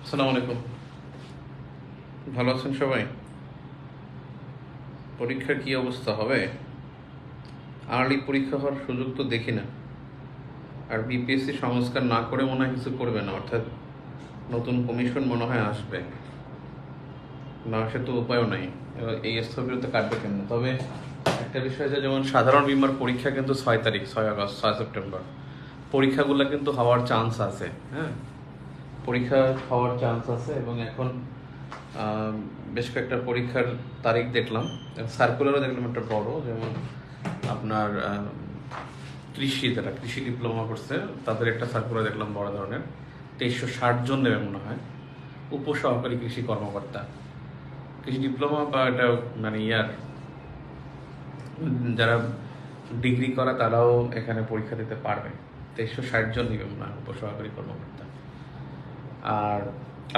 আসসালামু আলাইকুম। ভালো আছেন সবাই? পরীক্ষার কি অবস্থা হবে? আর্লি পরীক্ষা হওয়ার সুযোগ তো দেখি না। আর বিপিএসসি সংস্কার না করে মনে হয় কিছু করবে না, অর্থাৎ নতুন কমিশন মনে হয় আসবে না, আসে তো উপায়ও নাই। এবার এই স্থবিরতা কাটবে কেমন? তবে একটা বিষয় যে, যেমন সাধারণ বীমার পরীক্ষা কিন্তু 6 তারিখ, 6 আগস্ট, 6 সেপ্টেম্বর পরীক্ষাগুলো কিন্তু হওয়ার চান্স আছে। হ্যাঁ, পরীক্ষা হওয়ার চান্স আছে এবং এখন আহ, বেশ কয়েকটা পরীক্ষার তারিখ দেখলাম, সার্কুলারও দেখলাম একটা বড়, যেমন আপনার যারা কৃষি ডিপ্লোমা করছে তাদের একটা সার্কুলার দেখলাম বড় ধরনের, 2360 জন নেবে মনে হয়, উপসহকারী কৃষি কর্মকর্তা। কৃষি ডিপ্লোমা বা এটা মানে যারা ডিগ্রি করা তারাও এখানে পরীক্ষা দিতে পারবে। 2360 জন নেবে মনে হয় উপসহকারী কর্মকর্তা। আর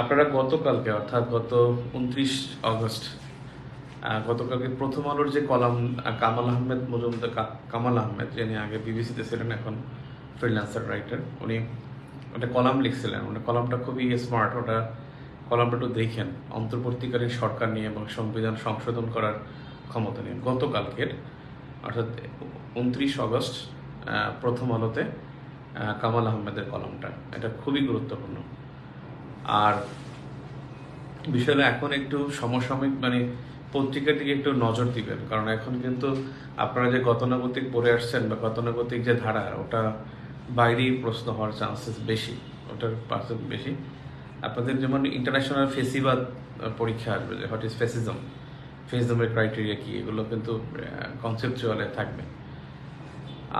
আপনারা গতকালকে, অর্থাৎ গত 29 আগস্ট, গতকালকে প্রথম আলোর যে কলাম, কামাল আহমেদ মজুমদার, কামাল আহমেদ যিনি আগে বিবিসিতে ছিলেন, এখন ফ্রিল্যান্সার রাইটার, উনি একটা কলাম লিখছিলেন। ওটা কলামটা খুবই স্মার্ট। ওটা কলামটা একটু দেখেন, অন্তর্বর্তীকালীন সরকার নিয়ে এবং সংবিধান সংশোধন করার ক্ষমতা নিয়ে। গতকালকের, অর্থাৎ 29 আগস্ট, প্রথম আলোতে কামাল আহমেদের কলামটা, এটা খুবই গুরুত্বপূর্ণ। আর বিষয়টা এখন একটু সমসাময়িক, মানে পত্রিকার দিকে একটু নজর দিবেন, কারণ এখন কিন্তু আপনারা যে গতানুগতিক পড়ে আসছেন বা গতানুগতিক যে ধারা, ওটা বাইরেই প্রশ্ন হওয়ার চান্সেস বেশি, ওটার পার্সেন্ট বেশি। আপনাদের যেমন ইন্টারন্যাশনাল ফেসিবাদ পরীক্ষা আসবে, যে হোয়াট ইজ ফেসিজম, ফেসিজমের ক্রাইটেরিয়া কি, এগুলো কিন্তু কনসেপচুয়ালে থাকবে।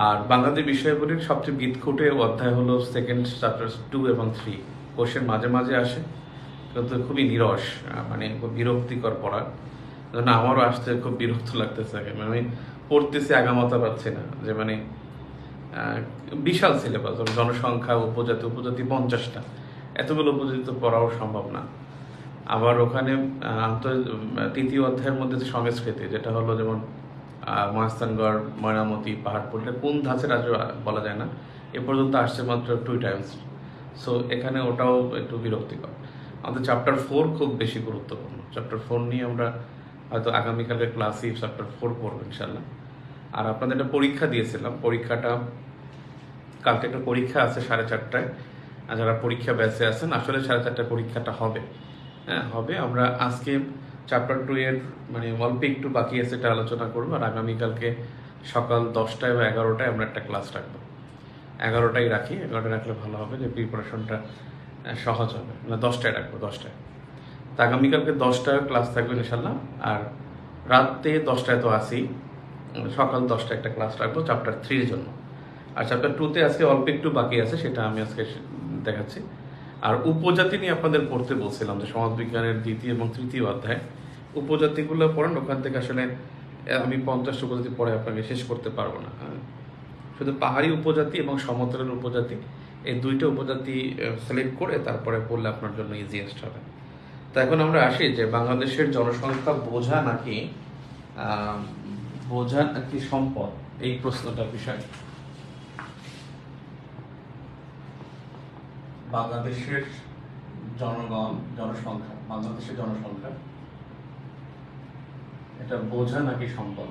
আর বাংলাদেশ বিষয়গুলির সবচেয়ে বিদঘুটে অধ্যায় হলো সেকেন্ড চ্যাপ্টার 2 এবং 3। কোশ্চেন মাঝে মাঝে আসে, কিন্তু খুবই নিরস, মানে খুব বিরক্তিকর পড়া। যেন আমারও আসতে খুব বিরক্ত লাগতেছে। আমি পড়তেছি, আগামাথা পাচ্ছি না, যে মানে বিশাল সিলেবাস, জনসংখ্যা, উপজাতি, উপজাতি 50টা, এতগুলো উপজাতি তো পড়াও সম্ভব না। আবার ওখানে তৃতীয় অধ্যায়ের মধ্যে যে সংস্কৃতি, যেটা হলো যেমন মহাস্থানগড়, ময়নামতি, পাহাড়পুর, এটা কোন ধাঁচের আজও বলা যায় না, এ পর্যন্ত আসছে মাত্র 2 টাইমস। সো এখানে ওটাও একটু বিরক্তিকর। আমাদের চ্যাপ্টার 4 খুব বেশি গুরুত্বপূর্ণ। চ্যাপ্টার 4 নিয়ে আমরা হয়তো আগামীকালের ক্লাসেই চ্যাপ্টার 4 পড়বো ইনশাল্লাহ। আর আপনাদের একটা পরীক্ষা দিয়েছিলাম, পরীক্ষাটা কালকে একটা পরীক্ষা আছে 4:30টায়। আর যারা পরীক্ষা ব্যাচে আছেন, আসলে 4:30টায় পরীক্ষাটা হবে। হ্যাঁ হবে। আমরা আজকে চ্যাপ্টার 2 এর মানে অল্প একটু বাকি আছে, এটা আলোচনা করবো। আর আগামীকালকে সকাল 10টায় বা 11টায় আমরা একটা ক্লাস রাখবো। 11টায় রাখি, 11টায় রাখলে ভালো হবে, যে প্রিপারেশনটা সহজ হবে। না, 10টায় রাখবো, 10টায়। তো আগামীকালকে 10টায় ক্লাস থাকবে ইনশাল্লাহ। আর রাতে 10টায় তো আসি, সকাল 10টায় একটা ক্লাস রাখবো চ্যাপ্টার 3-র জন্য। আর চ্যাপ্টার 2-তে আজকে অল্প একটু বাকি আছে, সেটা আমি আজকে দেখাচ্ছি। আর উপজাতি নিয়ে আপনাদের পড়তে বলছিলাম, যে সমাজবিজ্ঞানের 2য় এবং 3য় অধ্যায়, উপজাতিগুলো পড়েন। ওখান থেকে আসলে আমি 50টা উপজাতি পড়ে আপনাকে শেষ করতে পারবো না। শুধু পাহাড়ি উপজাতি এবং সমতলের উপজাতি, এই 2টা উপজাতি সিলেক্ট করে তারপরে পড়লে আপনার জন্য ইজিয়েস্ট হবে। তো এখন আমরা আসি যে, বাংলাদেশের জনসংখ্যা বোঝা নাকি সম্পদ, এই প্রশ্নটার বিষয়। বাংলাদেশের বাংলাদেশের জনসংখ্যা এটা বোঝা নাকি সম্পদ?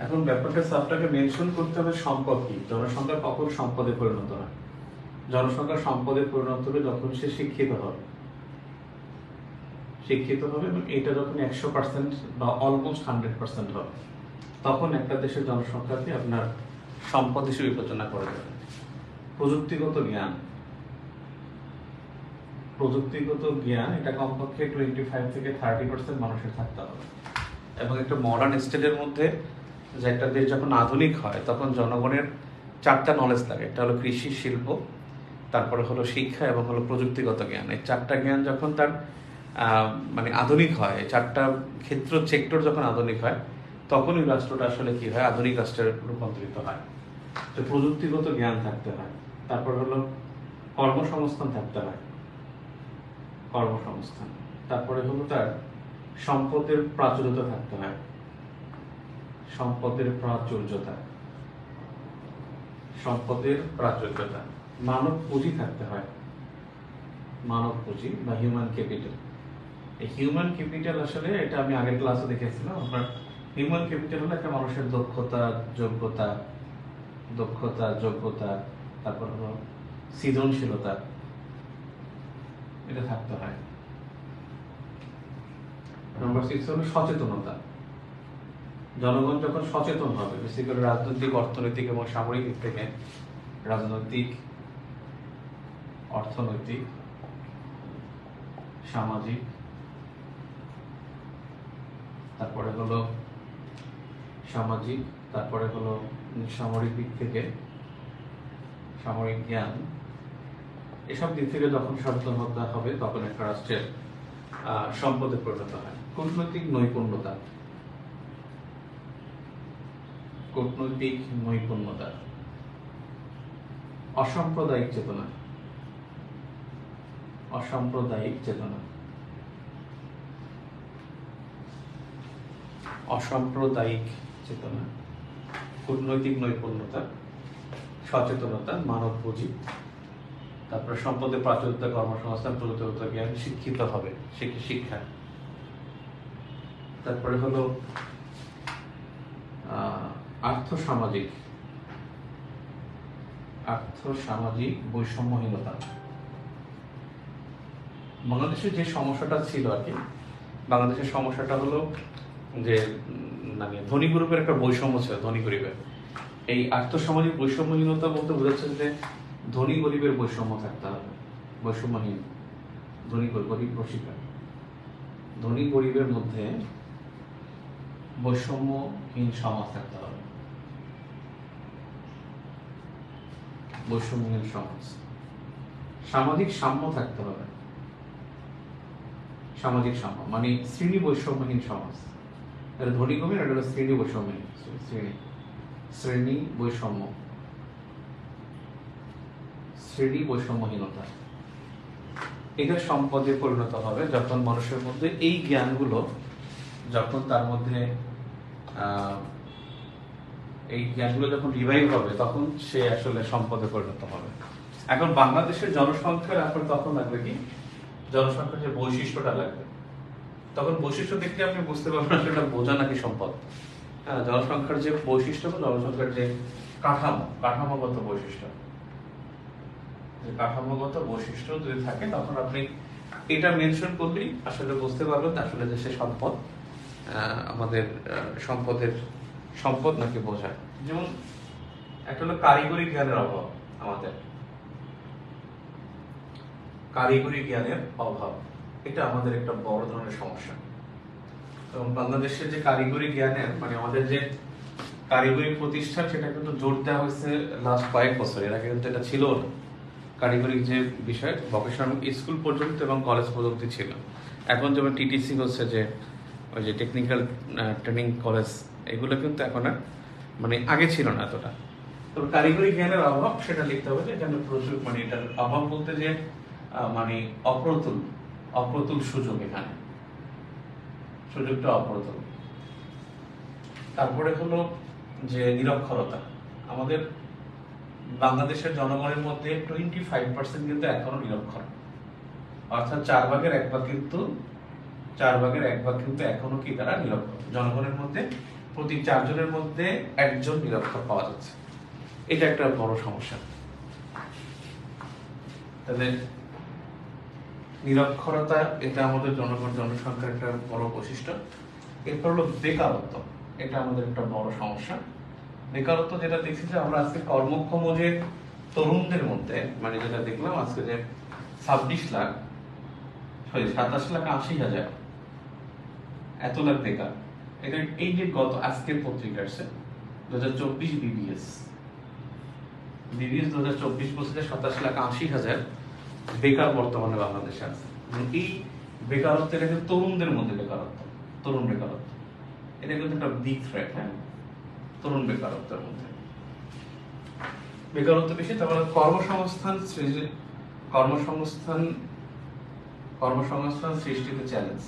এখন ব্যাপারটা সাবটাকে মেনশন করতে হবে, সম্পদ কি, জনসংখ্যা কখন সম্পদে পরিণত হয়। জনসংখ্যা সম্পদে পরিণত হবে যখন সে শিক্ষিত হবে, এবং এটা যখন 100% বা অলমোস্ট 100% হবে, তখন একটা দেশের জনসংখ্যাকে আপনার সম্পদ হিসেবে বিবেচনা করা যাবে। প্রযুক্তিগত জ্ঞান এটা কমপক্ষে 25 থেকে 30% মানুষের থাকতে হবে। এবং একটা মডার্ন স্টেটের মধ্যে, যে একটা দেশ যখন আধুনিক হয়, তখন জনগণের 4টা নলেজ লাগে। একটা হলো কৃষি, শিল্প, তারপরে হলো শিক্ষা, এবং হলো প্রযুক্তিগত জ্ঞান। এই 4টা জ্ঞান যখন তার মানে আধুনিক হয়, 4টা সেক্টর যখন আধুনিক হয়, তখনই রাষ্ট্রটা আসলে কি হয়, আধুনিক রাষ্ট্রে রূপান্তরিত হয়। তো প্রযুক্তিগত জ্ঞান থাকতে হয়। তারপর হলো কর্মসংস্থান থাকতে হয়, তারপরে হলো তার সম্পদের প্রাচুর্যতা থাকতে হয়, সম্পদের প্রাচুর্যতা। মানব পুঁজি থাকতে হয়, মানব পুঁজি বা হিউম্যান ক্যাপিটাল। এই হিউম্যান ক্যাপিটাল আসলে এটা আমি আগের ক্লাসে দেখেছিলাম। আপনার হিউম্যান ক্যাপিটাল হলো একটা মানুষের যোগ্যতা, তারপর হলো সৃজনশীলতা, এটা থাকতে হয়। নাম্বার 6 হলো সচেতনতা। জনগণ যখন সচেতন হবে, বিশেষ করে রাজনৈতিক, অর্থনৈতিক এবং সামরিক দিক থেকে, রাজনৈতিক, অর্থনৈতিক, সামাজিক, তারপরে হলো সামাজিক, তারপরে হলো সামরিক দিক থেকে, সামরিক জ্ঞান, এসব দিক থেকে যখন সচেতনতা হবে তখন একটা রাষ্ট্রের সম্পদে পরিণত হয়। কূটনৈতিক নৈপুণ্যতা, কূটনৈতিক নৈপুণ্যতা, অসাম্প্রদায়িক চেতনা, অসাম্প্রদায়িক চেতনা, অসাম্প্রদায়িক চেতনা, কূটনৈতিক নৈপুণ্যতা, সচেতনতা, মানব পুঁজি, তারপরে সম্পদের প্রাচুর্যতা, কর্মসংস্থান, প্রযুক্তিগত জ্ঞান, শিক্ষিত হবে, শিক্ষা, তারপরে হলো আর্থসামাজিক বৈষম্যহীনতা। বাংলাদেশের যে সমস্যাটা ছিল আর কি, বাংলাদেশের সমস্যাটা হলো যে মানে ধনী গ্রুপের একটা বৈষম্য ছিল, ধনী গরিবের। এই আর্থসামাজিক বৈষম্যহীনতা বলতে বোঝাচ্ছে যে ধনী গরিবের বৈষম্য থাকতে হবে, বৈষম্যহীন, ধনী গরিব রসিকা, ধনী গরিবের মধ্যে বৈষম্যহীন সমাজ থাকতে হবে, বৈষম্যহীন সমাজ। সামাজিক সাম্য থাকতে হবে, সামাজিক সাম্য মানে শ্রেণী বৈষম্যহীন সমাজ। এটা ধনী কমে, এটা হলো শ্রেণী বৈষম্যহীন, শ্রেণী বৈষম্য, শ্রেণী বৈষম্যহীনতা। এটা সম্পদে পরিণত হবে যখন মানুষের মধ্যে এই জ্ঞানগুলো, যখন তার মধ্যে এই জ্ঞানগুলো যখন রিভাইভ হবে তখন সে আসলে সম্পদে পরিণত হবে। এখন বাংলাদেশের জনসংখ্যার আপনার তখন লাগবে কি, জনসংখ্যার যে বৈশিষ্ট্যটা লাগবে, তখন বৈশিষ্ট্য দেখলে আপনি বুঝতে পারবেন সেটা বোঝা নাকি সম্পদ। হ্যাঁ, জনসংখ্যার যে বৈশিষ্ট্য, জনসংখ্যার যে কাঠামোগত বৈশিষ্ট্য, কাঠামোগত বৈশিষ্ট্য যদি থাকে তখন আপনি এটা মেনশন করলেই আসলে বুঝতে পারবেন আসলে যে সে সম্পদ, আমাদের সম্পদ নাকি বোঝায়। যেমন একটা হলো কারিগরি জ্ঞানের অভাব, আমাদের কারিগরি জ্ঞানের অভাব, এটা আমাদের একটা বড় ধরনের সমস্যা। এবং বাংলাদেশের যে কারিগরি জ্ঞানের মানে আমাদের যে কারিগরি প্রতিষ্ঠান, সেটা কিন্তু জোর দেওয়া হয়েছে লাস্ট কয়েক বছর, এর আগে কিন্তু এটা ছিল না। কারিগরি যে বিষয় ভোকেশনাল স্কুল পর্যন্ত এবং কলেজ পর্যন্ত ছিল। এখন যেমন টিটিসি হচ্ছে, যে ওই যে টেকনিক্যাল ট্রেনিং কলেজ, এগুলো কিন্তু এখন আর মানে আগে ছিল না এতটা। তবে কারিগরি জ্ঞানের অভাব সেটা লিখতে হবে, যে এখানে প্রচুর মানে এটার অভাব বলতে যে মানে অপ্রতুল সুযোগ, এখানে সুযোগটা অপ্রতুল। তারপরে হলো যে নিরক্ষরতা। আমাদের বাংলাদেশের জনগণের মধ্যে 25% কিন্তু এখনো নিরক্ষর, অর্থাৎ 4 ভাগের 1 ভাগ কিন্তু এখনো কি তারা নিরক্ষর। জনগণের মধ্যে প্রতি 4 জনের মধ্যে 1 জন নিরক্ষর পাওয়া যাচ্ছে। এটা একটা বড় সমস্যা। তাহলে নিরক্ষরতা, এটা আমাদের জনসংখ্যার একটা বড় বৈশিষ্ট্য। এরপর হলো বেকারত্ব, এটা আমাদের একটা বড় সমস্যা। বেকারত্ব যেটা দেখছি যে আমরা আজকে কর্মক্ষম যে তরুণদের মধ্যে মানে যেটা দেখলাম আজকে যে 27,80,000 এত লাখ বেকার। এটা এই যে গত আজকের পত্রিকা আসছে 2024 বিবিএস 2024 বলছে 27,80,000 বেকার বর্তমানে বাংলাদেশে আছে। এই বেকারত্বের একটা তরুণদের মধ্যে তরুণ বেকারত্ব, এটা কিন্তু একটা বিগ থ্রেট। হ্যাঁ, তরুণ বেকারত্বের মধ্যে বেকারত্ব বেশি। তারপরে কর্মসংস্থান সৃষ্টিতে চ্যালেঞ্জ।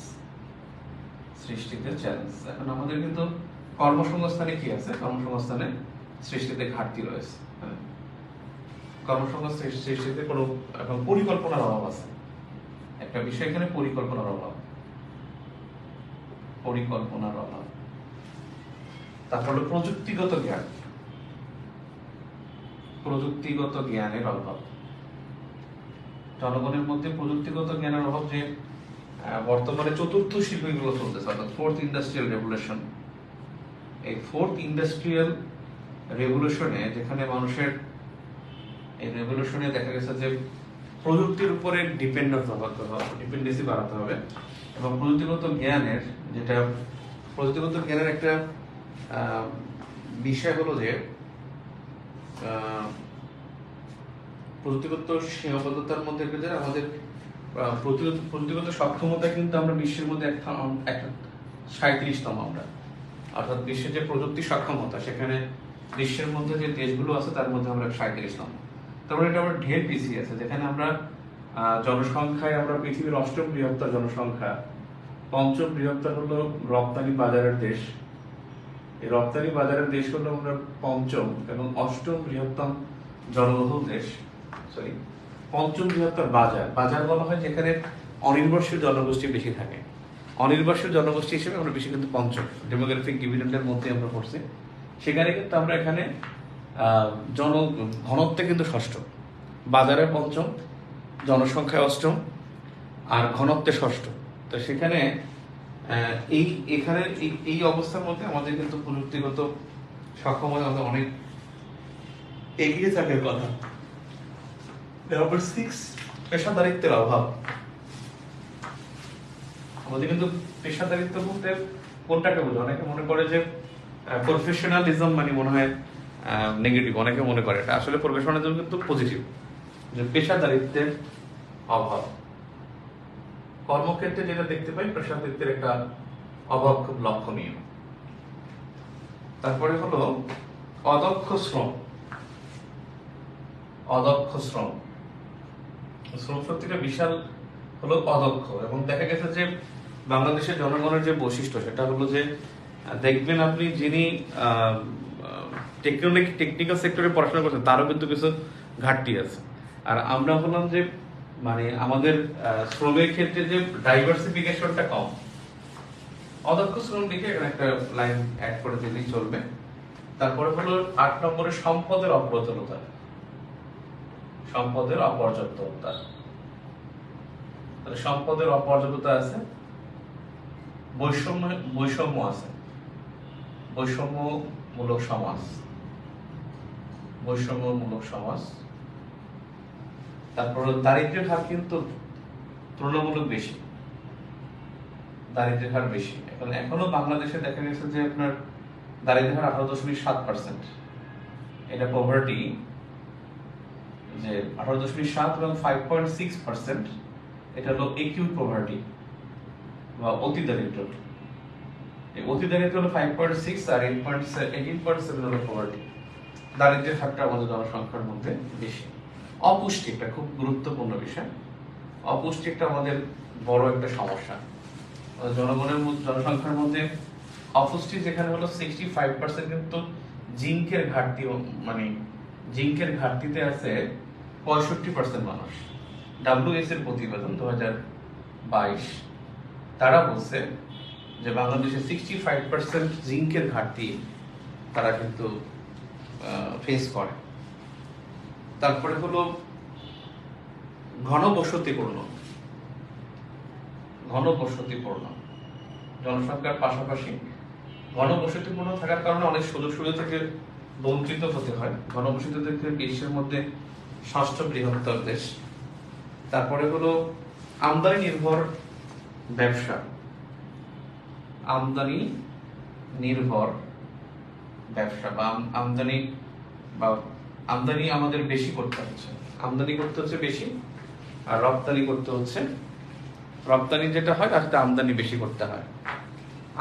এখন আমাদের কিন্তু কর্মসংস্থানে কি আছে, কর্মসংস্থানে সৃষ্টিতে ঘাটতি রয়েছে। কর্মসংস্থান সৃষ্টিতে কোনো এবং পরিকল্পনার অভাব আছে। একটা বিষয় এখানে পরিকল্পনার অভাব, পরিকল্পনার অভাব। তারপর হলো প্রযুক্তিগত জ্ঞান, প্রযুক্তিগত জ্ঞানের অভাব। জনগণের মধ্যে প্রযুক্তিগত জ্ঞানের অভাব, যে বর্তমানে চতুর্থ শিল্প বিপ্লব চলতেছে, অর্থাৎ ফোর্থ ইন্ডাস্ট্রিয়াল রেভলিউশন। এই ফোর্থ ইন্ডাস্ট্রিয়াল রেভলিউশনে যেখানে মানুষের এই রেভলিউশনে দেখা গেছে যে প্রযুক্তির উপরে ডিপেন্ডেন্সি বাড়াতে হবে, এবং প্রযুক্তিগত জ্ঞানের প্রযুক্তিগত জ্ঞানের একটা বিষয় হলো যে প্রযুক্তিগত সীমাবদ্ধতার মধ্যে আমাদের প্রযুক্তিগত সক্ষমতা কিন্তু আমরা বিশ্বের মধ্যে একটা 37তম আমরা, অর্থাৎ বিশ্বের যে প্রযুক্তি সক্ষমতা সেখানে বিশ্বের মধ্যে যে দেশগুলো আছে তার মধ্যে আমরা 37তম। তারপরে এটা আমরা ঢের পিছিয়ে আছে, যেখানে আমরা জনসংখ্যায় আমরা পৃথিবীর 8ম বৃহত্তর জনসংখ্যা, 5ম বৃহত্তর হলো রপ্তানি বাজারের দেশ, এই রপ্তানি বাজারের দেশ হলো আমরা 5ম, এবং 8ম বৃহত্তম জনবহুল দেশ, 5ম বৃহত্তর বাজার বলা হয় যেখানে অনির্ভরশীল জনগোষ্ঠী বেশি থাকে। অনির্ভরশীল জনগোষ্ঠী হিসেবে আমরা বেশি কিন্তু 5ম, ডেমোগ্রাফিক ডিভিডেন্ডের মধ্যে আমরা পড়ছি, সেখানে কিন্তু আমরা এখানে ঘনত্বে কিন্তু 6ম, বাজারে 5ম, জনসংখ্যায় 8ম, আর ঘনত্বে 6ম। তো সেখানে এই অবস্থার মধ্যে আমাদের কিন্তু প্রযুক্তিগত সক্ষমতা আমাদের অনেক এগিয়ে থাকার কথা। নাম্বার 6, পেশাদারিত্বের অভাব। আমাদের কিন্তু পেশাদারিত্ব বলতে কোনটাকে বোঝে? অনেকে মনে করে যে প্রফেশনালিজম মানে মনে হয় নেগেটিভ, অনেকে মনে করে এটা আসলে প্রফেশনালিজম কিন্তু পজিটিভ, যে পেশাদারিত্বের অভাব। কর্মক্ষেত্রে যেটা দেখতে পাই, পেশাদারিত্বের একটা অভাব খুব লক্ষণীয়। তারপরে হলো অদক্ষ শ্রম। অদক্ষ শ্রম শক্তিটা বিশাল হলো অদক্ষ, এবং দেখা গেছে যে বাংলাদেশের জনগণের যে বৈশিষ্ট্য সেটা হলো যে দেখবেন আপনি যিনি টেকনিক্যাল সেক্টরে পড়াশোনা করছেন তারও কিন্তু কিছু ঘাটতি আছে। আর আমরা হলাম যে মানে আমাদের শ্রমের ক্ষেত্রে যে ডাইভার্সিফিকেশনটা কম। অদক্ষ শ্রম দিকে একটা লাইন অ্যাড করে দিলেই চলবে। তারপরে হলো 8 নম্বরে সম্পদের অপ্রতুলতা, সম্পদের অপর্যাপ্ততা। তাহলে সম্পদের অপর্যাপ্ততা আছে, বৈষম্য আছে, বৈষম্যমূলক সমাজ, বৈষম্যমূলক সমাজ। তারপর দারিদ্র্যের হার কিন্তু তুলনামূলক বেশি, দারিদ্র্যের হার বেশি। এখনো বাংলাদেশে দেখা গেছে যে আপনার দারিদ্র্যের হার 18.7%, এটা পভার্টি, যে 18.7 এবং 5.6% এটা হলো একিউট পভার্টি বা অতি দারিদ্র। এই অতি দারিদ্র হলো 5.6 আর 18.7 হলো পভার্টি। দারিদ্র্যের হারটা আমাদের জনসংখ্যার মধ্যে বেশি। অপুষ্টি একটা খুব গুরুত্বপূর্ণ বিষয়। অপুষ্টি একটা আমাদের বড় একটা সমস্যা। জনসংখ্যার মধ্যে অপুষ্টি যেখানে হলো 65% কিন্তু জিঙ্কের ঘাটতি, মানে জিঙ্কের ঘাটতিতে আছে 65% মানুষ। WS এর প্রতিবেদন 2022 তারা বলছে যে বাংলাদেশে 65% জিঙ্কের ঘাটতি তারা কিন্তু ফেস করে। তারপরে হলো ঘনবসতিপূর্ণ জনসংখ্যার পাশাপাশি ঘনবসতিপূর্ণ থাকার কারণে অনেক সুযোগ সুবিধা থেকে বঞ্চিত হতে হয়। ঘনবসতি থেকে বিশ্বের মধ্যে 6ষ্ঠ বৃহত্তর দেশ। তারপরে হলো আমদানি নির্ভর ব্যবসা, আমদানি নির্ভর ব্যবসা বা আমদানি আমাদের বেশি করতে হচ্ছে, আমদানি করতে হচ্ছে বেশি, আর রপ্তানি করতে হচ্ছে, রপ্তানি যেটা হয় তার সাথে আমদানি বেশি করতে হয়।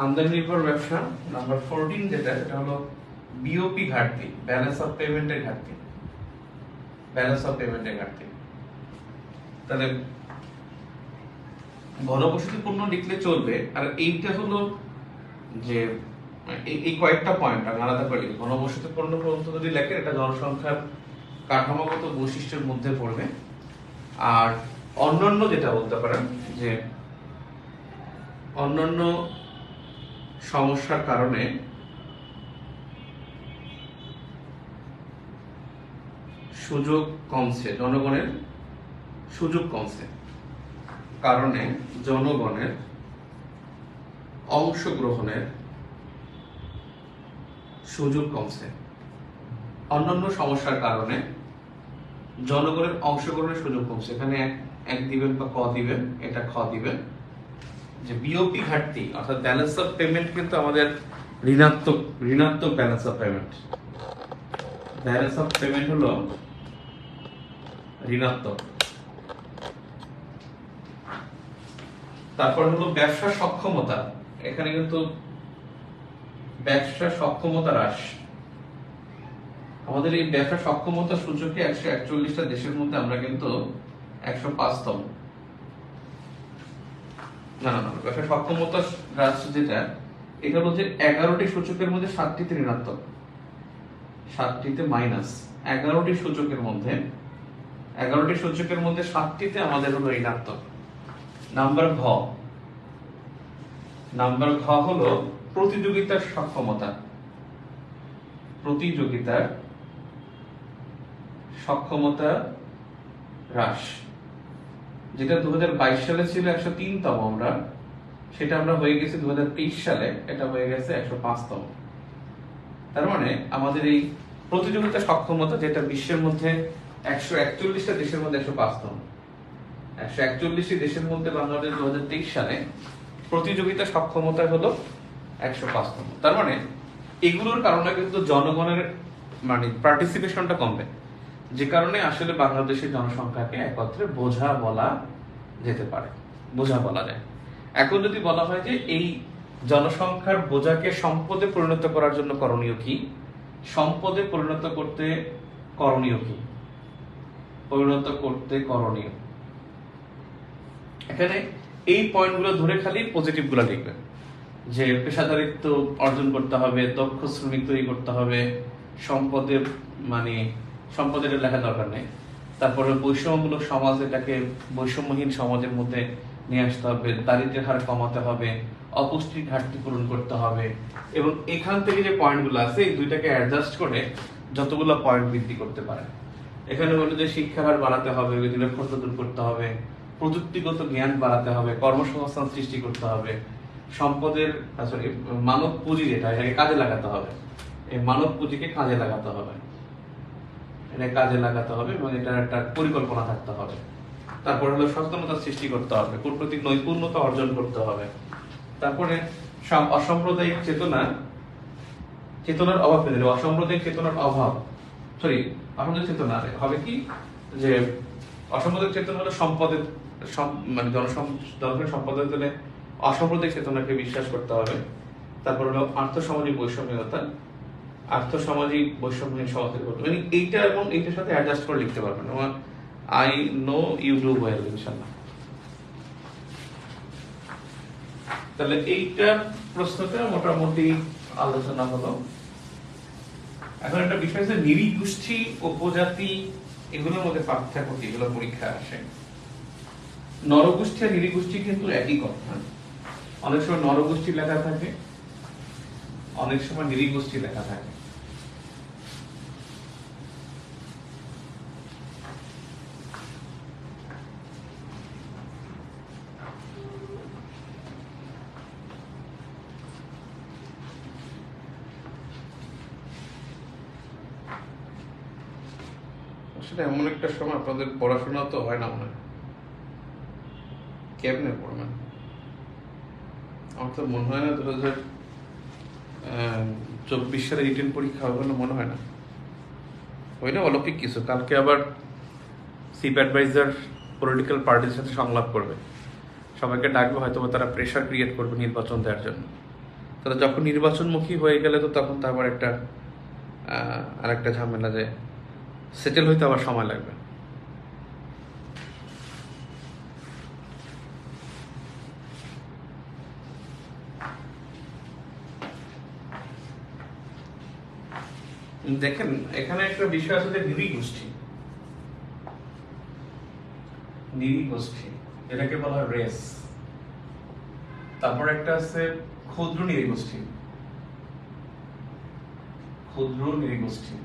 আমদানি নির্ভর ব্যবসা। নাম্বার 14 যেটা হলো বিওপি ঘাটতি, ব্যালেন্স অফ পেমেন্টের ঘাটতি, ব্যালেন্স অফ পেমেন্টের ঘাটতি। তাহলে ঘনবসতিপূর্ণ লিখলে চলবে, আর এইটা হলো যে এই কয়েকটা পয়েন্ট আমি আলাদা করে লিখি। ঘনবসতিপূর্ণ পর্যন্ত যদি লেখেন এটা জনসংখ্যার কাঠামোগত বৈশিষ্ট্যের মধ্যে পড়বে। আর অন্যান্য যেটা বলতে পারেন যে অন্যান্য সমস্যার কারণে সুযোগ কমছে, জনগণের সুযোগ কমছে কারণে জনগণের অংশগ্রহণের সুযোগ কমছে। অন্যান্য সমস্যার কারণে জনগণের অংশগ্রহণের সুযোগ কমছে। এখানে এক দিবেন বা ক দিবেন, এটা খ দিবেন যে বিওপি ঘাটতি অর্থাৎ ব্যালেন্স অফ পেমেন্ট কিন্তু আমাদের ঋণাত্মক balance of payment. Balance of payment হলো ঋণাত্মক। তারপর হলো ব্যবসা সক্ষমতা, এখানে কিন্তু ব্যবসা সক্ষমতা হ্রাস। আমাদের এই ব্যবসা সক্ষমতা সূচকে 141টা দেশের মধ্যে আমরা কিন্তু 105তম। না, ব্যবসা সক্ষমতা হ্রাস যেটা, এটা হলো যে 11টি সূচকের মধ্যে 7টিতে ঋণাত্মক, 7টিতে মাইনাস। 11টি সূচকের মধ্যে 7টিতে আমাদের হলো ঋণাত্মক। নাম্বার ঘ হলো প্রতিযোগিতার সক্ষমতা। প্রতিযোগিতার সক্ষমতা হ্রাস, যেটা 2022 সালে ছিল 103তম, সেটা আমরা হয়ে গেছে 2023 সালে, এটা হয়ে গেছে 105তম। তার মানে আমাদের এই প্রতিযোগিতা সক্ষমতা, যেটা বিশ্বের মধ্যে 141টা দেশের মধ্যে 105তম, 141টি দেশের মধ্যে বাংলাদেশ 2023 সালে প্রতিযোগিতা সক্ষমতা হলো 105তম। তার মানে এগুলোর কারণে কিন্তু জনগণের পার্টিসিপেশনটা কমবে, যে কারণে আসলে বাংলাদেশের জনসংখ্যাকে একত্রে বোঝা বলা যেতে পারে, বোঝা বলা যায়। এখন যদি বলা হয় যে এই জনসংখ্যার বোঝাকে সম্পদে পরিণত করার জন্য করণীয় কি, সম্পদে পরিণত করতে করণীয় কি, এখানে এই পয়েন্টগুলো ধরে খালি পজিটিভ গুলো লিখবেন, যে পেশাদারিত্ব অর্জন করতে হবে, দক্ষ শ্রমিক তৈরি করতে হবে, সম্পদের লেখা দরকার নেই। তারপরে বৈষম্যমূলক সমাজ, এটাকে বৈষম্যহীন সমাজের মধ্যে নিয়ে আসতে হবে, দারিদ্র্যের হার কমাতে হবে, অপুষ্টির ঘাটতি পূরণ করতে হবে, এবং এখান থেকে যে পয়েন্টগুলো আছে এই দুইটাকে অ্যাডজাস্ট করে যতগুলো পয়েন্ট বৃদ্ধি করতে পারে। এখানে বলে যে শিক্ষার হার বাড়াতে হবে, নিরক্ষরতা দূর করতে হবে, প্রযুক্তিগত জ্ঞান বাড়াতে হবে, কর্মসংস্থান সৃষ্টি করতে হবে, মানব পুঁজি যেটা, এটাকে কাজে লাগাতে হবে, এই মানব পুঁজিকে কাজে লাগাতে হবে, এবং এটার একটা পরিকল্পনা থাকতে হবে। তারপরে হলো সচেতনতা সৃষ্টি করতে হবে, কূটনৈতিক নৈপুণ্যতা অর্জন করতে হবে। তারপরে অসাম্প্রদায়িক চেতনার অভাব পেতে হবে। অসাম্প্রদায়িক চেতনার অভাব, অসাম্প্রদায়িক চেতনা হবে কি, যে অসাম্প্রদায়িক চেতনা হলো সম্পদের জনসংখ্যার সম্পদের জন্য অসাম্প্রদায়িক চেতনাকে বিশ্বাস করতে হবে। তারপর হলো আর্থসামাজিক বৈষম্যহীন সমাজ তৈরি করতে হবে। এইটা এবং এইটার সাথে অ্যাডজাস্ট করে লিখতে পারবেন। I know you do well, ইনশাআল্লাহ। তাহলে এইটা প্রশ্নটা মোটামুটি আলোচনা হলো। এখন একটা বিষয় হচ্ছে নৃগোষ্ঠী, উপজাতি, এগুলোর মধ্যে পার্থক্য কি, এগুলো পরীক্ষা আসে। নরগোষ্ঠী আর নৃগোষ্ঠী কিন্তু একই কথা। অনেক সময় নরগোষ্ঠী লেখা থাকে, অনেক সময় নৃগোষ্ঠী লেখা থাকে। আসলে এমন একটা সময় আপনাদের পড়াশোনা তো হয় না, মনে হয় কেমনে পড়বেন। আমার তো মনে হয় না 2024 সালে রিটেন পরীক্ষা হবে না, মনে হয় না। ওইটা অলৌকিক কিছু। কালকে আবার চিফ অ্যাডভাইজার পলিটিক্যাল পার্টির সাথে সংলাপ করবে, সবাইকে ডাকবে, হয়তো তারা প্রেশার ক্রিয়েট করবে নির্বাচন দেওয়ার জন্য। তারা যখন নির্বাচনমুখী হয়ে গেলে তো তখন তো আবার আরেকটা ঝামেলা, যে সেটেল হইতে আবার সময় লাগবে। দেখেন এখানে একটা বিষয় আছে যে নৃগোষ্ঠী। নৃগোষ্ঠী, এটাকে বলা হয় রেস। তারপর একটা আছে ক্ষুদ্র নৃগোষ্ঠী, ক্ষুদ্র নৃগোষ্ঠী,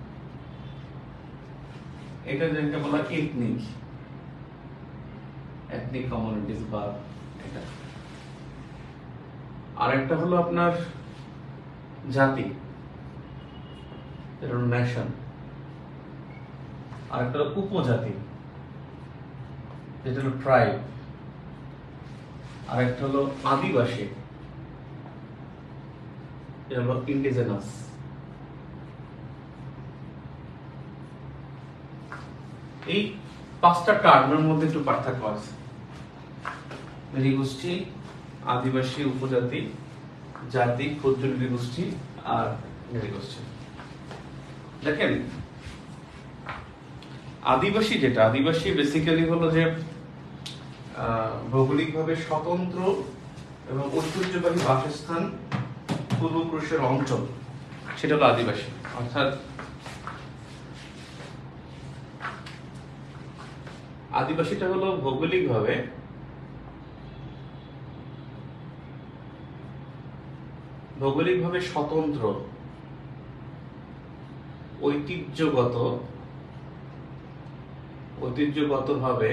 এটা যেটাকে বলা হয় এথনিক, এথনিক কমিউনিটিস বা এটা। আর একটা হলো আপনার জাতি, এটা হলো নেশন। আর একটা হলো উপজাতি, যেটা হলো ট্রাইব। আর একটা হলো আদিবাসী, এটা হলো ইন্ডিজেনাস। এই পাঁচটা টার্মের মধ্যে একটু পার্থক্য আছে। নৃগোষ্ঠী, আদিবাসী, উপজাতি, জাতি, ক্ষুদ্র নৃগোষ্ঠী আর নৃগোষ্ঠী। দেখেন আদিবাসী যেটা, আদিবাসী বেসিক্যালি হলো যে ভৌগোলিকভাবে স্বতন্ত্র এবং ঐতিহ্যবাহী বাসস্থান, পূর্বপুরুষের অঞ্চল, সেটা হলো আদিবাসী। অর্থাৎ আদিবাসীটা হলো ভৌগোলিকভাবে স্বতন্ত্র, ঐতিহ্যগতভাবে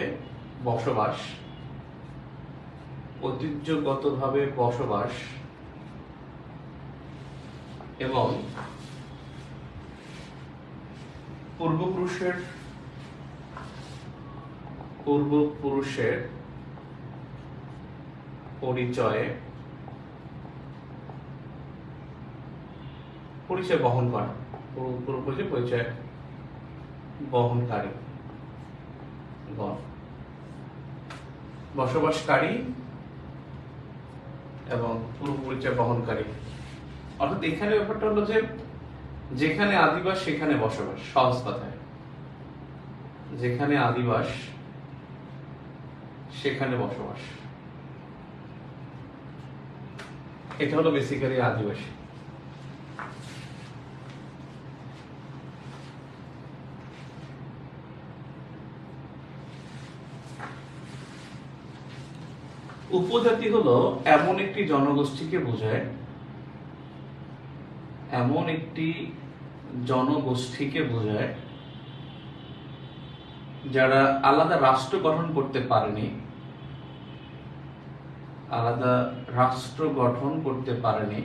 বসবাস এবং পূর্বপুরুষের পরিচয় বহনকারী বসবাসকারী এবং পূর্ব পরিচয় বহনকারী। অর্থাৎ এখানে ব্যাপারটা হলো যে যেখানে আদিবাস সেখানে বসবাস, সহজ কথায় যেখানে আদিবাস সেখানে বসবাস, এটা হলো বেসিক্যালি আদিবাসী। উপজাতি হলো এমন একটি জনগোষ্ঠীকে বোঝায় যারা আলাদা রাষ্ট্র গঠন করতে পারেনি,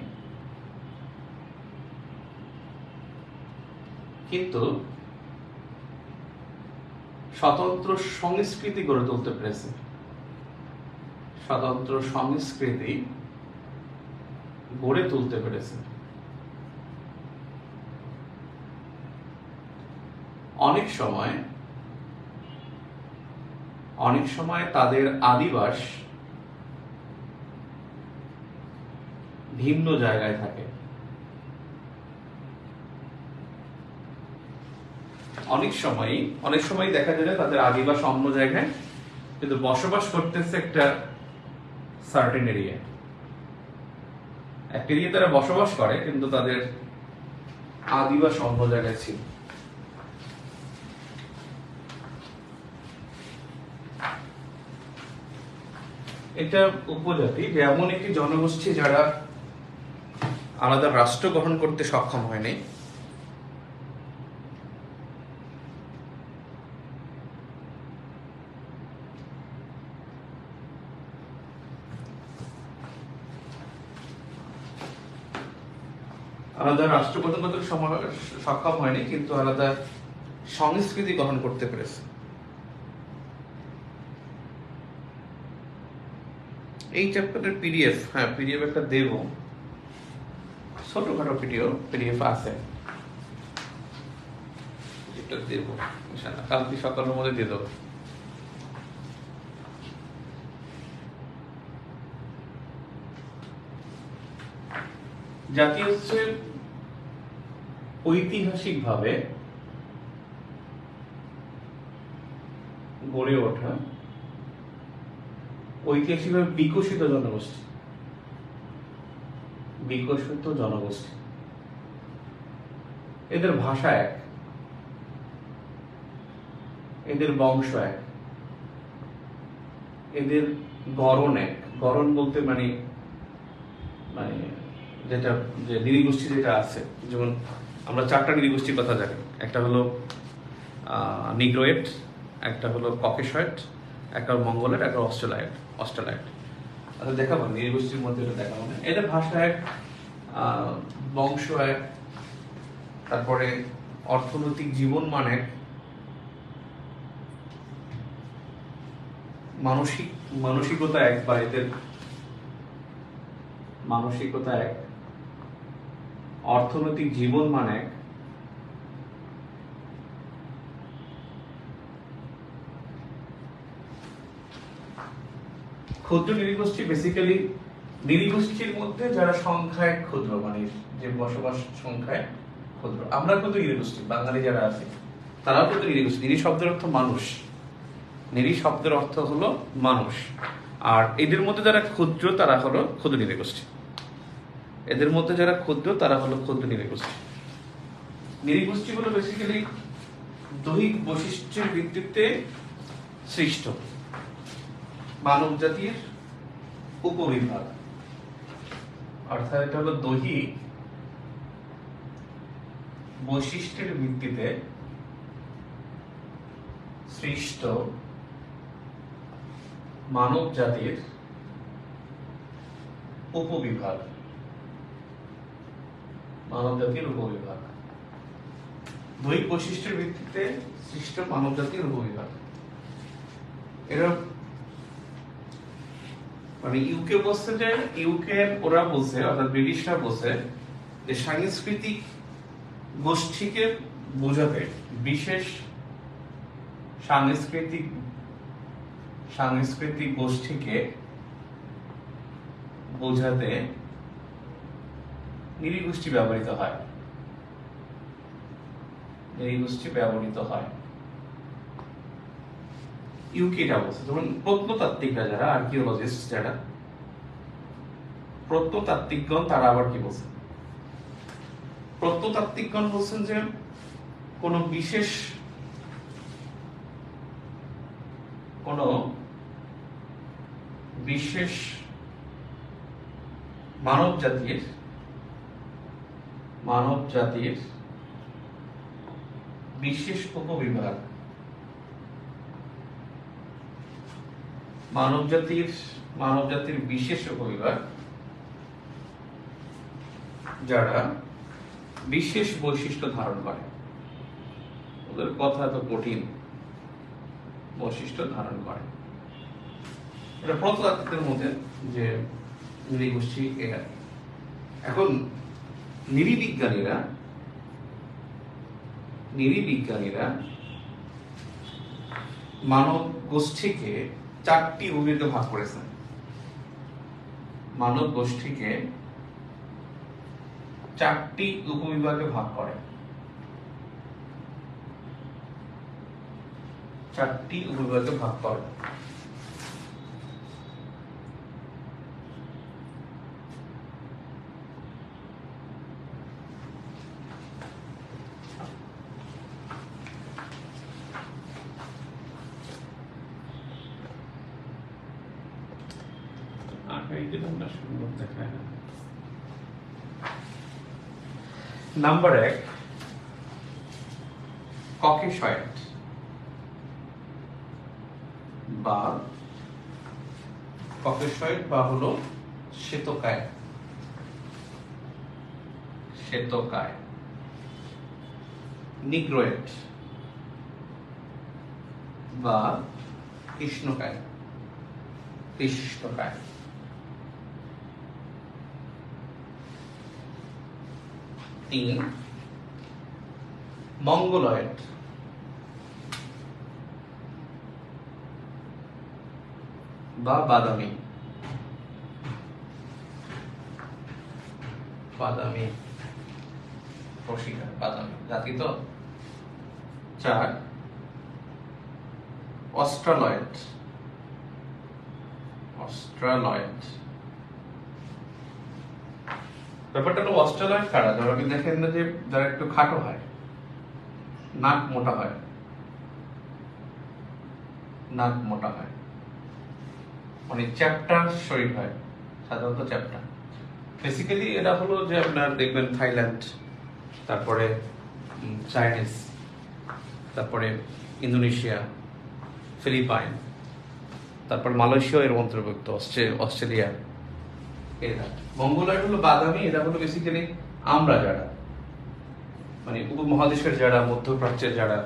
কিন্তু স্বতন্ত্র সংস্কৃতি গড়ে তুলতে পেরেছে। অনেক সময় তাদের আদিবাস ভিন্ন জায়গায় থাকে। অনেক সময় দেখা যায় তাদের আদিবাস অন্য জায়গায়, কিন্তু বসবাস করতেছে একটা সার্টেন এরিয়ায়। একটা এরিয়ায় তারা বসবাস করে, কিন্তু তাদের আদিবাস অন্য জায়গায় ছিল। এটা উপজাতি, যে এমন একটি জনগোষ্ঠী যারা আলাদা রাষ্ট্র গঠন করতে সক্ষম হয়নি, কিন্তু আলাদা সংস্কৃতি গঠন করতে পেরেছে। এই চ্যাপ্টারের পিডিএফ একটা দেব, ছোটখাটো পিডিএফ আছে, এটা দেব ইনশাআল্লাহ, কালকে সকালের মধ্যে দিয়ে দেবো। জাতি হচ্ছে ঐতিহাসিকভাবে গড়ে ওঠা, ঐতিহাসিকভাবে বিকশিত জনগোষ্ঠী। এদের ভাষা এক, এদের বংশ এক, এদের গড়ন এক। গড়ন বলতে মানে মানে যেটা যে নৃগোষ্ঠী যেটা আছে, যেমন আমরা 4টা নৃগোষ্ঠীর কথা জানি। একটা হলো নিগ্রোয়েড, একটা হলো ককেশয়েড, একটা হলো মঙ্গলের, একটা অস্ট্রেলায়েড। আচ্ছা দেখাবো নৃগোষ্ঠীর মধ্যে, এটা দেখাবো না। এদের ভাষা এক, বংশ এক, তারপরে অর্থনৈতিক জীবন মান এক, মানসিকতা এক, বা এদের মানসিকতা এক, অর্থনৈতিক জীবন মান এক, ক্ষুদ্র নৃগোষ্ঠী বেসিক্যালি নৃগোষ্ঠীর মধ্যে যারা সংখ্যায় ক্ষুদ্র, মানে যে বসবাস সংখ্যায় ক্ষুদ্র। আমরা কিন্তু নৃগোষ্ঠী, বাঙালি যারা আছে তারাও কিন্তু নৃগোষ্ঠী। নৃ শব্দের অর্থ মানুষ, নৃ শব্দের অর্থ হলো মানুষ। আর এদের মধ্যে যারা ক্ষুদ্র তারা হলো ক্ষুদ্র নৃগোষ্ঠী। এদের মধ্যে যারা ক্ষুদ্র তারা হলো ক্ষুদ্র নৃগোষ্ঠী। নৃগোষ্ঠী হলো বেসিক্যালি দৈহিক বৈশিষ্ট্যের ভিত্তিতে সৃষ্ট মানব জাতির উপবিভাগ। অর্থাৎ এটা হলো দৈহিক বৈশিষ্ট্যের ভিত্তিতে সৃষ্ট মানব জাতির উপবিভাগ। মানব জাতির উপবিভাগ, দৈহিক বৈশিষ্ট্যের ভিত্তিতে সৃষ্ট মানব জাতির উপবিভাগ। এরা মানে ইউকে বলছে যে, ওরা বলছে, অর্থাৎ ব্রিটিশরা বলছে যে সাংস্কৃতিক গোষ্ঠীকে বোঝাতে, বিশেষ সাংস্কৃতিক গোষ্ঠীকে বোঝাতে নৃগোষ্ঠী ব্যবহৃত হয়। ইউকেটা বলছে। যেমন প্রত্নতাত্ত্বিকরা যারা, আর্কিওলজিস্ট যারা, প্রত্নতাত্ত্বিকগণ তারা আবার কি বলছে? প্রত্নতাত্ত্বিকগণ বলছেন যে কোন বিশেষ মানব জাতির বিশেষ উপবিভাগ, মানব জাতির বিশেষ উপবিভাগ যারা বিশেষ বৈশিষ্ট্য ধারণ করে। ওদের কথা তো কঠিন, বৈশিষ্ট্য ধারণ করে। এটা প্রত্নতাত্ত্বিকদের মধ্যে যে নৃগোষ্ঠী এরা। এখন নৃবিজ্ঞানীরা মানব গোষ্ঠীকে 4টি উপবিভাগে ভাগ করেছেন। মানব গোষ্ঠীকে 4টি উপবিভাগে ভাগ করে। 4টি উপবিভাগে ভাগ করে। নাম্বার 1, ককেশয়েড বা হলো শ্বেতকায়। নিগ্রোয়েড বা কৃষ্ণকায়। 3, মঙ্গলয়েড বা বাদামি। বাদামি জাতি তো। 4, অস্ট্রালয়েড। ব্যাপারটা হলো অস্ট্রালয়েড কারা? যারা আপনি দেখেন না যে যারা একটু খাটো হয়, নাক মোটা হয়, মানে চ্যাপ্টার শরীর হয়, সাধারণত চ্যাপ্টার। বেসিক্যালি এটা হলো যে আপনার দেখবেন থাইল্যান্ড, তারপরে চাইনিজ, তারপরে ইন্দোনেশিয়া, ফিলিপাইন, তারপর মালয়েশিয়া এর অন্তর্ভুক্ত, অস্ট্রেলিয়া। এরা মঙ্গোলয়েড হলো বাদামি, এরা হলো বেসিক্যালি আমরা যারা মানে উপমহাদেশের যারা, মধ্যপ্রাচ্যের যারা,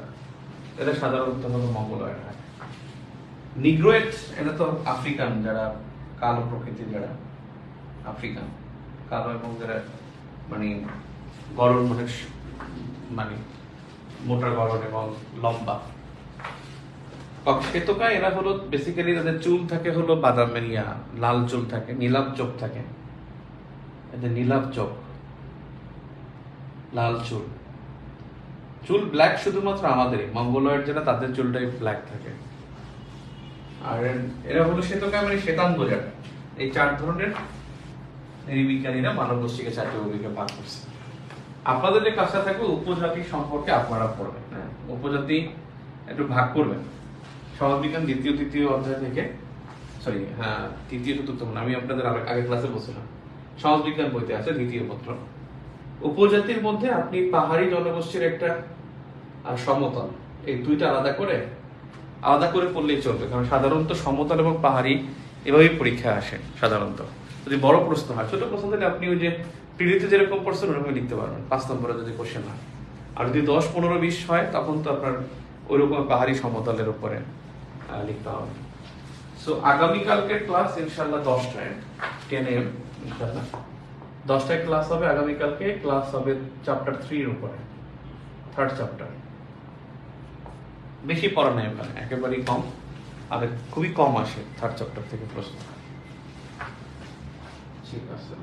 এরা সাধারণত হলো মঙ্গোলয়েড হয়। নিগ্রোয়েড এটা তো আফ্রিকান, যারা কালো প্রকৃতির, যারা আফ্রিকান কালো এবং যারা মানে গড়ন মানে মোটা গড়ন এবং লম্বা। অক্ষেতকা এরা হলো বেসিক্যালি তাদের চুল থাকে হলো বাদামেরিয়া, লাল চুল থাকে, নীলাভ চোখ থাকে, এদের নীলাভ চোখ, লাল চুল। চুল ব্ল্যাক শুধুমাত্র আমাদেরই, মঙ্গোলয়েড যারা তাদের চুলটাই ব্ল্যাক থাকে। আর এরা হলো শ্বেতকায় মানে শ্বেতাঙ্গ যারা। এই 4 ধরনের নৃবিজ্ঞানীরা মানব গোষ্ঠীকে 4টে ভাগে ভাগ করছে। আপনাদের যে কাজটা থাকবে উপজাতি সম্পর্কে আপনারা পড়বেন, হ্যাঁ উপজাতি একটু ভাগ করবেন। সমাজবিজ্ঞান তৃতীয় অধ্যায় থেকে, সরি হ্যাঁ তৃতীয় চতুর্থ, আমি আপনাদের আগে ক্লাসে বলছিলাম, সমাজবিজ্ঞান বইতে আছে 2য় পত্র। উপজাতির মধ্যে আপনি পাহাড়ি জনগোষ্ঠীর একটা সমতল, এই দুইটা আলাদা করে পড়লেই চলবে, কারণ সাধারণত সমতল এবং পাহাড়ি এভাবেই পরীক্ষা আসে সাধারণত। যদি বড় প্রশ্ন হয়, ছোট প্রশ্ন দিলে আপনি ওই যে পিডিতে যেরকম পড়ছেন ওরকম লিখতে পারবেন 5 নম্বরে যদি কোশ্চেন হয়। আর যদি 10, 15, 20 হয় তখন তো আপনার ওইরকম পাহাড়ি সমতলের উপরে লিখতে হবে। সো আগামীকালকের ক্লাস ইনশাল্লাহ 10টায় 10 AM ইনশাল্লাহ 10টায় ক্লাস হবে। আগামীকালকে ক্লাস হবে চ্যাপ্টার 3 এর উপরে, 3rd চ্যাপ্টার। বেশি পড়া নেই ওখানে, একেবারেই কম, আর খুবই কম আসে 3rd চ্যাপ্টার থেকে প্রশ্ন। ঠিক আছে।